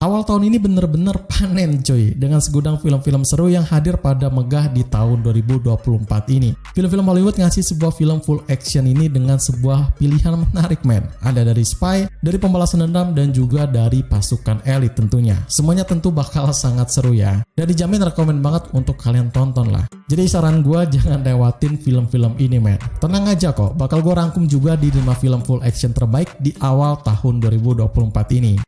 Awal tahun ini bener-bener panen coy, dengan segudang film-film seru yang hadir pada megah di tahun 2024 ini. Film-film Hollywood ngasih sebuah film full action ini dengan sebuah pilihan menarik men. Ada dari spy, dari pembalasan dendam, dan juga dari pasukan elit tentunya. Semuanya tentu bakal sangat seru ya. Dan dijamin rekomen banget untuk kalian tonton lah. Jadi saran gue jangan lewatin film-film ini men. Tenang aja kok, bakal gue rangkum juga di 5 film full action terbaik di awal tahun 2024 ini.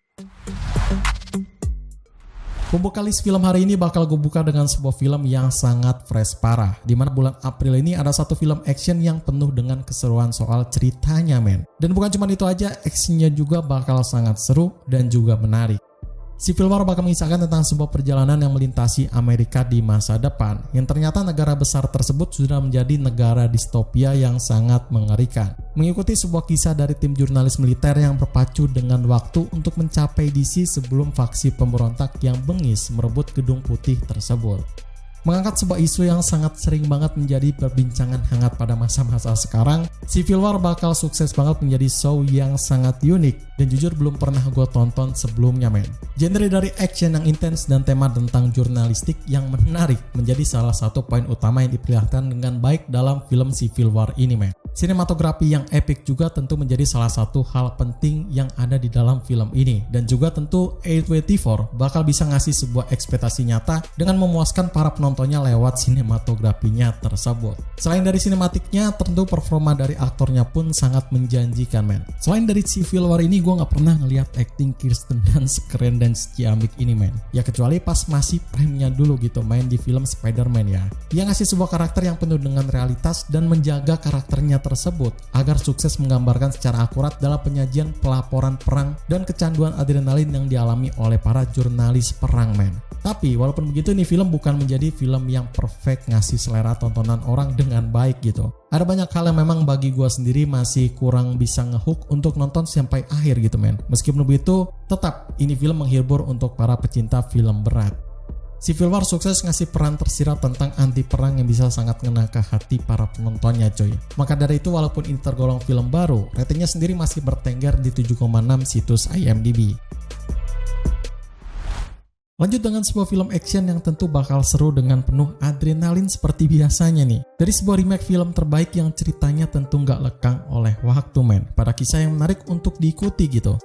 Pembuka list film hari ini bakal gue buka dengan sebuah film yang sangat fresh parah. Dimana bulan April ini ada satu film action yang penuh dengan keseruan soal ceritanya men. Dan bukan cuma itu aja, actionnya juga bakal sangat seru dan juga menarik. Civil War bakal mengisahkan tentang sebuah perjalanan yang melintasi Amerika di masa depan, yang ternyata negara besar tersebut sudah menjadi negara distopia yang sangat mengerikan. Mengikuti sebuah kisah dari tim jurnalis militer yang berpacu dengan waktu untuk mencapai DC sebelum faksi pemberontak yang bengis merebut Gedung Putih tersebut. Mengangkat sebuah isu yang sangat sering banget menjadi perbincangan hangat pada masa-masa sekarang, Civil War bakal sukses banget menjadi show yang sangat unik dan jujur belum pernah gue tonton sebelumnya men. Genre dari action yang intens dan tema tentang jurnalistik yang menarik menjadi salah satu poin utama yang diperlihatkan dengan baik dalam film Civil War ini men. Sinematografi yang epic juga tentu menjadi salah satu hal penting yang ada di dalam film ini, dan juga tentu A24 bakal bisa ngasih sebuah ekspektasi nyata dengan memuaskan para penontonnya lewat sinematografinya tersebut. Selain dari sinematiknya, tentu performa dari aktornya pun sangat menjanjikan men. Selain dari Civil War ini, gue gak pernah ngeliat acting Kirsten Dunst sekeren dan ciamik ini men. Ya kecuali pas masih prime-nya dulu gitu main di film Spider-Man ya. Dia ngasih sebuah karakter yang penuh dengan realitas dan menjaga karakternya tersebut agar sukses menggambarkan secara akurat dalam penyajian pelaporan perang dan kecanduan adrenalin yang dialami oleh para jurnalis perang men. Tapi walaupun begitu, ini film bukan menjadi film yang perfect ngasih selera tontonan orang dengan baik gitu. Ada banyak hal yang memang bagi gue sendiri masih kurang bisa ngehook untuk nonton sampai akhir gitu men. Meskipun begitu, tetap ini film menghibur untuk para pecinta film berat. Civil War sukses ngasih peran tersirat tentang anti perang yang bisa sangat ngena ke hati para penontonnya coy. Maka dari itu walaupun ini tergolong film baru, ratingnya sendiri masih bertengger di 7,6 situs IMDb. Lanjut dengan sebuah film action yang tentu bakal seru dengan penuh adrenalin seperti biasanya nih. Dari sebuah remake film terbaik yang ceritanya tentu nggak lekang oleh waktu men, pada kisah yang menarik untuk diikuti gitu.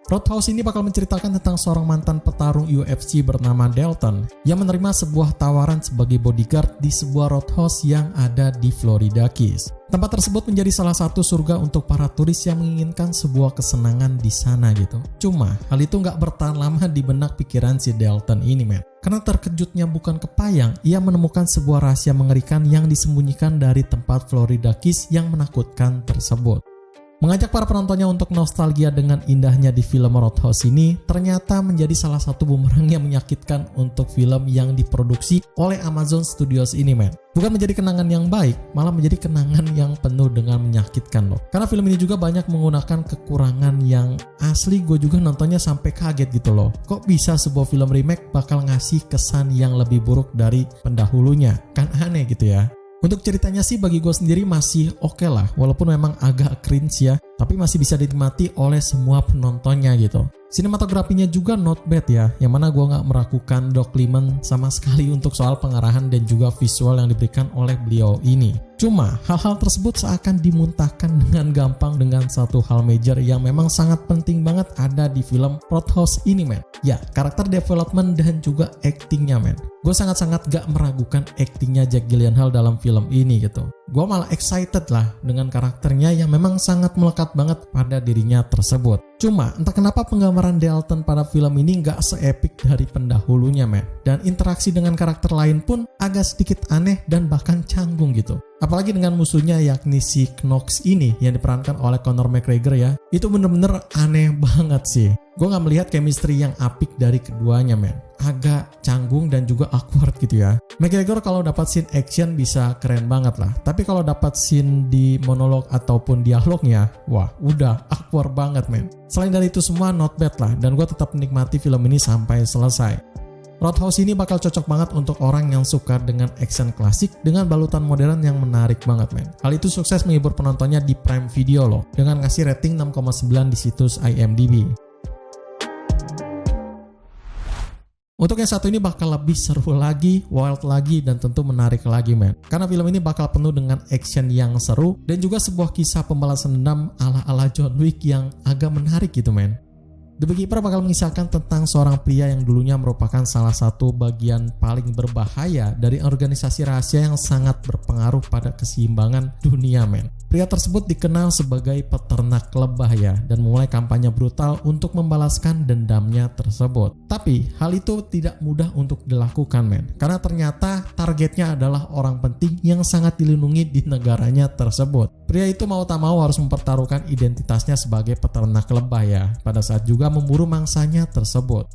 Roadhouse ini bakal menceritakan tentang seorang mantan petarung UFC bernama Dalton yang menerima sebuah tawaran sebagai bodyguard di sebuah roadhouse yang ada di Florida Keys. Tempat tersebut menjadi salah satu surga untuk para turis yang menginginkan sebuah kesenangan di sana gitu. Cuma hal itu nggak bertahan lama di benak pikiran si Dalton ini men. Karena terkejutnya bukan kepayang, ia menemukan sebuah rahasia mengerikan yang disembunyikan dari tempat Florida Keys yang menakutkan tersebut. Mengajak para penontonnya untuk nostalgia dengan indahnya di film Roadhouse ini ternyata menjadi salah satu bumerang yang menyakitkan untuk film yang diproduksi oleh Amazon Studios ini men. Bukan menjadi kenangan yang baik, malah menjadi kenangan yang penuh dengan menyakitkan loh. Karena film ini juga banyak menggunakan kekurangan yang asli gue juga nontonnya sampai kaget gitu loh. Kok bisa sebuah film remake bakal ngasih kesan yang lebih buruk dari pendahulunya? Kan aneh gitu ya. Untuk ceritanya sih bagi gue sendiri masih oke lah, walaupun memang agak cringe ya, tapi masih bisa dinikmati oleh semua penontonnya gitu. Sinematografinya juga not bad ya, yang mana gue gak meragukan Doug Liman sama sekali untuk soal pengarahan dan juga visual yang diberikan oleh beliau ini. Cuma hal-hal tersebut seakan dimuntahkan dengan gampang dengan satu hal major yang memang sangat penting banget ada di film Roadhouse ini men. Ya, karakter development dan juga actingnya men. Gue sangat-sangat gak meragukan actingnya Jake Gyllenhaal dalam film ini gitu. Gue malah excited lah dengan karakternya yang memang sangat melekat banget pada dirinya tersebut. Cuma entah kenapa penggambaran Dalton pada film ini gak seepik dari pendahulunya men. Dan interaksi dengan karakter lain pun agak sedikit aneh dan bahkan canggung gitu. Apalagi dengan musuhnya yakni si Knox ini yang diperankan oleh Conor McGregor ya. Itu bener-bener aneh banget sih. Gue gak melihat chemistry yang apik dari keduanya men. Agak canggung dan juga awkward gitu ya. McGregor kalau dapat scene action bisa keren banget lah. Tapi kalau dapat scene di monolog ataupun dialognya, wah udah awkward banget men. Selain dari itu semua not bad lah. Dan gue tetap menikmati film ini sampai selesai. Roadhouse ini bakal cocok banget untuk orang yang suka dengan action klasik dengan balutan modern yang menarik banget men. Hal itu sukses menghibur penontonnya di Prime Video loh, dengan ngasih rating 6,9 di situs IMDb. Untuk yang satu ini bakal lebih seru lagi, wild lagi, dan tentu menarik lagi men. Karena film ini bakal penuh dengan action yang seru dan juga sebuah kisah pembalasan dendam ala-ala John Wick yang agak menarik gitu men. The Beekeeper bakal mengisahkan tentang seorang pria yang dulunya merupakan salah satu bagian paling berbahaya dari organisasi rahasia yang sangat berpengaruh pada keseimbangan dunia men. Pria tersebut dikenal sebagai peternak lebah ya, dan mulai kampanye brutal untuk membalaskan dendamnya tersebut. Tapi hal itu tidak mudah untuk dilakukan men, karena ternyata targetnya adalah orang penting yang sangat dilindungi di negaranya tersebut. Pria itu mau tak mau harus mempertaruhkan identitasnya sebagai peternak lebah ya, pada saat juga memburu mangsanya tersebut.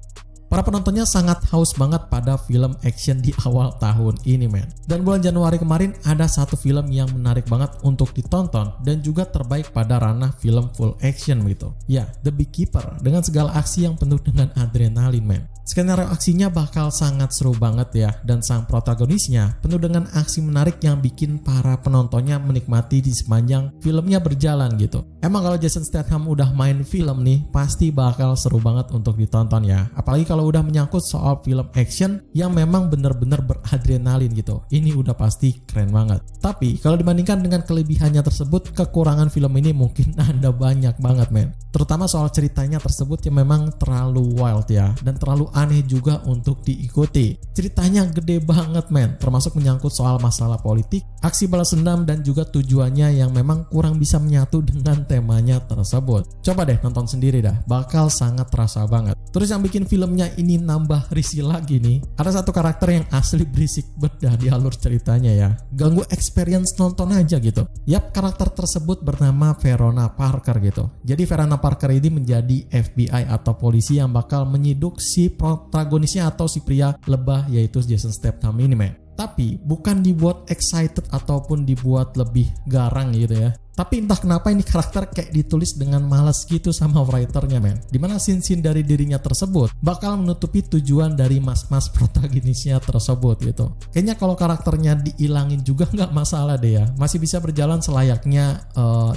Para penontonnya sangat haus banget pada film action di awal tahun ini men. Dan bulan Januari kemarin ada satu film yang menarik banget untuk ditonton dan juga terbaik pada ranah film full action gitu. Ya, The Beekeeper dengan segala aksi yang penuh dengan adrenalin men. Skenario aksinya bakal sangat seru banget ya, dan sang protagonisnya penuh dengan aksi menarik yang bikin para penontonnya menikmati di sepanjang filmnya berjalan gitu. Emang kalau Jason Statham udah main film nih, pasti bakal seru banget untuk ditonton ya. Apalagi kalau udah menyangkut soal film action yang memang bener-bener beradrenalin gitu. Ini udah pasti keren banget. Tapi kalau dibandingkan dengan kelebihannya tersebut, kekurangan film ini mungkin ada banyak banget men. Terutama soal ceritanya tersebut yang memang terlalu wild ya, dan terlalu aneh juga untuk diikuti. Ceritanya gede banget men, termasuk menyangkut soal masalah politik, aksi balas dendam, dan juga tujuannya yang memang kurang bisa menyatu dengan temanya tersebut. Coba deh nonton sendiri dah, bakal sangat terasa banget. Terus yang bikin filmnya ini nambah risih lagi nih, ada satu karakter yang asli berisik bedah di alur ceritanya ya, ganggu experience nonton aja gitu. Yap, karakter tersebut bernama Verona Parker gitu. Jadi Verona Parker ini menjadi FBI atau polisi yang bakal menyiduk si protagonisnya atau si pria lebah yaitu Jason Statham ini men. Tapi bukan dibuat excited ataupun dibuat lebih garang gitu ya. Tapi entah kenapa ini karakter kayak ditulis dengan malas gitu sama writernya men. Dimana scene-scene dari dirinya tersebut bakal menutupi tujuan dari mas-mas protagonisnya tersebut gitu. Kayaknya kalau karakternya dihilangin juga nggak masalah deh ya. Masih bisa berjalan selayaknya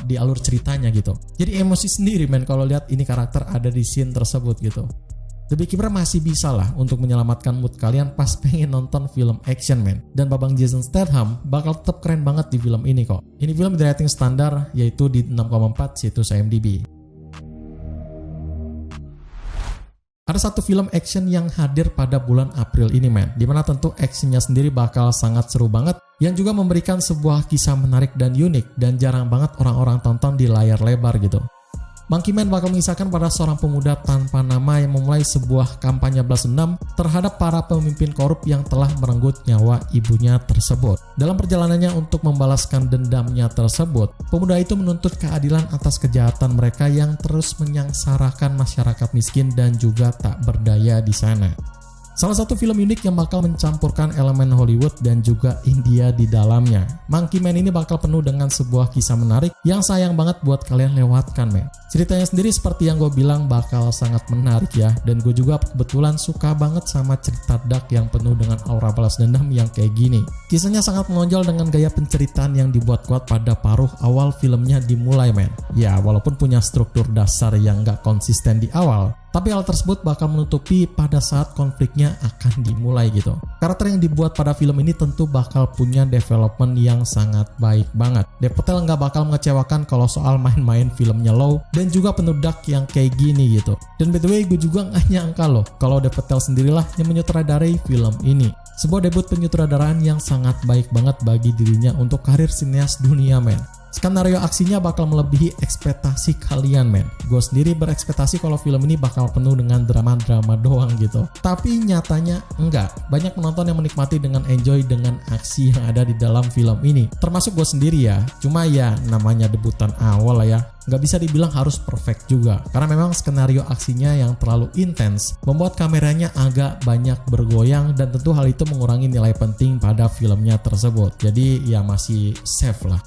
di alur ceritanya gitu. Jadi emosi sendiri men kalau lihat ini karakter ada di scene tersebut gitu. The Beekeeper masih bisa lah untuk menyelamatkan mood kalian pas pengen nonton film action man. Dan babang Jason Statham bakal tetap keren banget di film ini kok. Ini film di rating standar yaitu di 6,4 situs IMDb. Ada satu film action yang hadir pada bulan April ini men, dimana tentu actionnya sendiri bakal sangat seru banget, yang juga memberikan sebuah kisah menarik dan unik dan jarang banget orang-orang tonton di layar lebar gitu. Monkey Man bakal mengisahkan pada seorang pemuda tanpa nama yang memulai sebuah kampanye balas dendam terhadap para pemimpin korup yang telah merenggut nyawa ibunya tersebut. Dalam perjalanannya untuk membalaskan dendamnya tersebut, pemuda itu menuntut keadilan atas kejahatan mereka yang terus menyangsarakan masyarakat miskin dan juga tak berdaya di sana. Salah satu film unik yang bakal mencampurkan elemen Hollywood dan juga India di dalamnya. Monkey Man ini bakal penuh dengan sebuah kisah menarik yang sayang banget buat kalian lewatkan men. Ceritanya sendiri seperti yang gue bilang bakal sangat menarik ya. Dan gue juga kebetulan suka banget sama cerita dark yang penuh dengan aura balas dendam yang kayak gini. Kisahnya sangat menonjol dengan gaya penceritaan yang dibuat kuat pada paruh awal filmnya dimulai men. Ya walaupun punya struktur dasar yang gak konsisten di awal, tapi hal tersebut bakal menutupi pada saat konfliknya akan dimulai gitu. Karakter yang dibuat pada film ini tentu bakal punya development yang sangat baik banget. Dev Patel nggak bakal mengecewakan kalau soal main-main filmnya low dan juga penuh dark yang kayak gini gitu. Dan by the way gue juga nggak nyangka loh kalau Dev Patel sendirilah yang menyutradarai film ini. Sebuah debut penyutradaraan yang sangat baik banget bagi dirinya untuk karir sineas dunia men. Skenario aksinya bakal melebihi ekspektasi kalian men. Gue sendiri berekspektasi kalau film ini bakal penuh dengan drama-drama doang gitu. Tapi nyatanya enggak. Banyak penonton yang menikmati dengan enjoy dengan aksi yang ada di dalam film ini. Termasuk gue sendiri ya. Cuma ya namanya debutan awal lah ya. Nggak bisa dibilang harus perfect juga. Karena memang skenario aksinya yang terlalu intens membuat kameranya agak banyak bergoyang dan tentu hal itu mengurangi nilai penting pada filmnya tersebut. Jadi ya masih safe lah.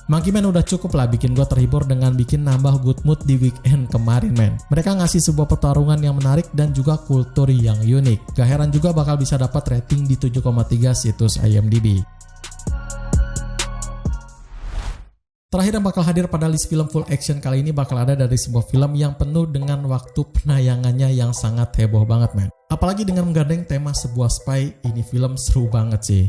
Monkey Man udah cukup lah bikin gue terhibur dengan bikin nambah good mood di weekend kemarin men. Mereka ngasih sebuah pertarungan yang menarik dan juga kultur yang unik. Gak heran juga bakal bisa dapat rating di 7,3 situs IMDb. Terakhir yang bakal hadir pada list film full action kali ini bakal ada dari sebuah film yang penuh dengan waktu penayangannya yang sangat heboh banget men. Apalagi dengan menggandeng tema sebuah spy, ini film seru banget sih.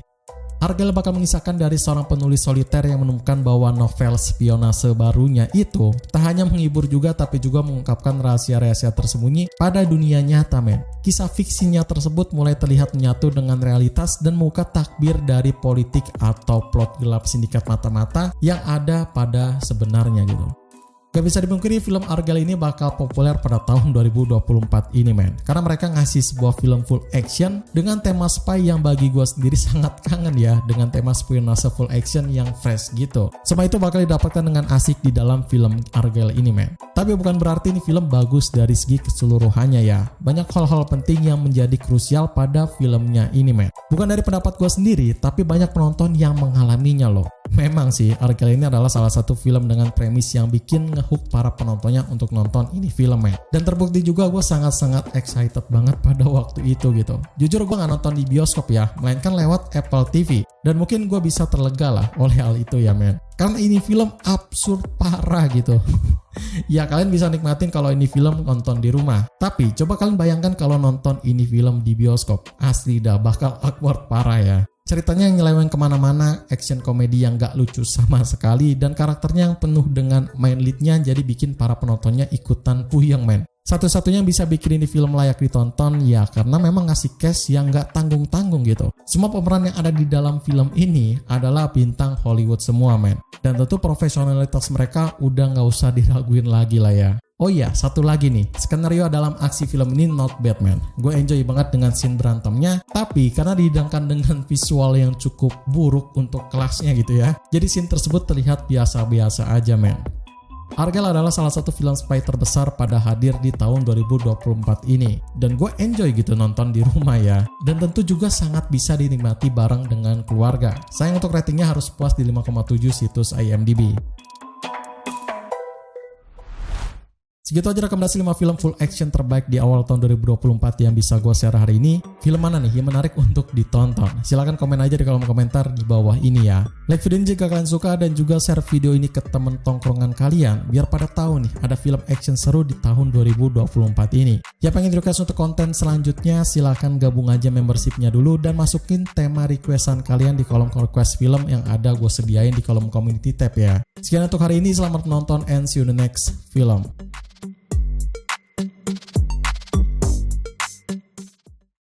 Argyle bakal mengisahkan dari seorang penulis soliter yang menemukan bahwa novel spionase barunya itu tak hanya menghibur juga tapi juga mengungkapkan rahasia-rahasia tersembunyi pada dunia nyata men. Kisah fiksinya tersebut mulai terlihat menyatu dengan realitas dan membuka takbir dari politik atau plot gelap sindikat mata-mata yang ada pada sebenarnya gitu. Gak bisa dipungkiri film Argyle ini bakal populer pada tahun 2024 ini men. Karena mereka ngasih sebuah film full action dengan tema spy yang bagi gue sendiri sangat kangen ya. Dengan tema spionase full action yang fresh gitu. Semua itu bakal didapatkan dengan asik di dalam film Argyle ini men. Tapi bukan berarti ini film bagus dari segi keseluruhannya ya. Banyak hal-hal penting yang menjadi krusial pada filmnya ini men. Bukan dari pendapat gue sendiri, tapi banyak penonton yang mengalaminya loh. Memang sih, Argyle ini adalah salah satu film dengan premis yang bikin ngehook para penontonnya untuk nonton ini film men. Dan terbukti juga gue sangat-sangat excited banget pada waktu itu gitu. Jujur gue gak nonton di bioskop ya, melainkan lewat Apple TV. Dan mungkin gue bisa terlega lah oleh hal itu ya men. Karena ini film absurd parah gitu. Ya kalian bisa nikmatin kalau ini film nonton di rumah. Tapi coba kalian bayangkan kalau nonton ini film di bioskop. Asli dah bakal awkward parah ya. Ceritanya yang nyeleweng kemana-mana, action komedi yang gak lucu sama sekali, dan karakternya yang penuh dengan main leadnya jadi bikin para penontonnya ikutan puyeng men. Satu-satunya yang bisa bikin ini film layak ditonton ya karena memang ngasih cast yang gak tanggung-tanggung gitu. Semua pemeran yang ada di dalam film ini adalah bintang Hollywood semua men. Dan tentu profesionalitas mereka udah gak usah diraguin lagi lah ya. Oh iya, satu lagi nih, skenario dalam aksi film ini not bad man. Gue enjoy banget dengan scene berantemnya, tapi karena dihidangkan dengan visual yang cukup buruk untuk kelasnya gitu ya, jadi scene tersebut terlihat biasa-biasa aja man. Argyle adalah salah satu film spy terbesar pada hadir di tahun 2024 ini, dan gue enjoy gitu nonton di rumah ya, dan tentu juga sangat bisa dinikmati bareng dengan keluarga. Sayang untuk ratingnya harus puas di 5,7 situs IMDb. Segitu aja rekomendasi 5 film full action terbaik di awal tahun 2024 yang bisa gue share hari ini. Film mana nih yang menarik untuk ditonton? Silahkan komen aja di kolom komentar di bawah ini ya. Like video ini jika kalian suka dan juga share video ini ke temen tongkrongan kalian biar pada tahu nih ada film action seru di tahun 2024 ini. Ya pengen request untuk konten selanjutnya silahkan gabung aja membershipnya dulu dan masukin tema requestan kalian di kolom request film yang ada gue sediain di kolom community tab ya. Sekian untuk hari ini, selamat menonton and see you in the next film.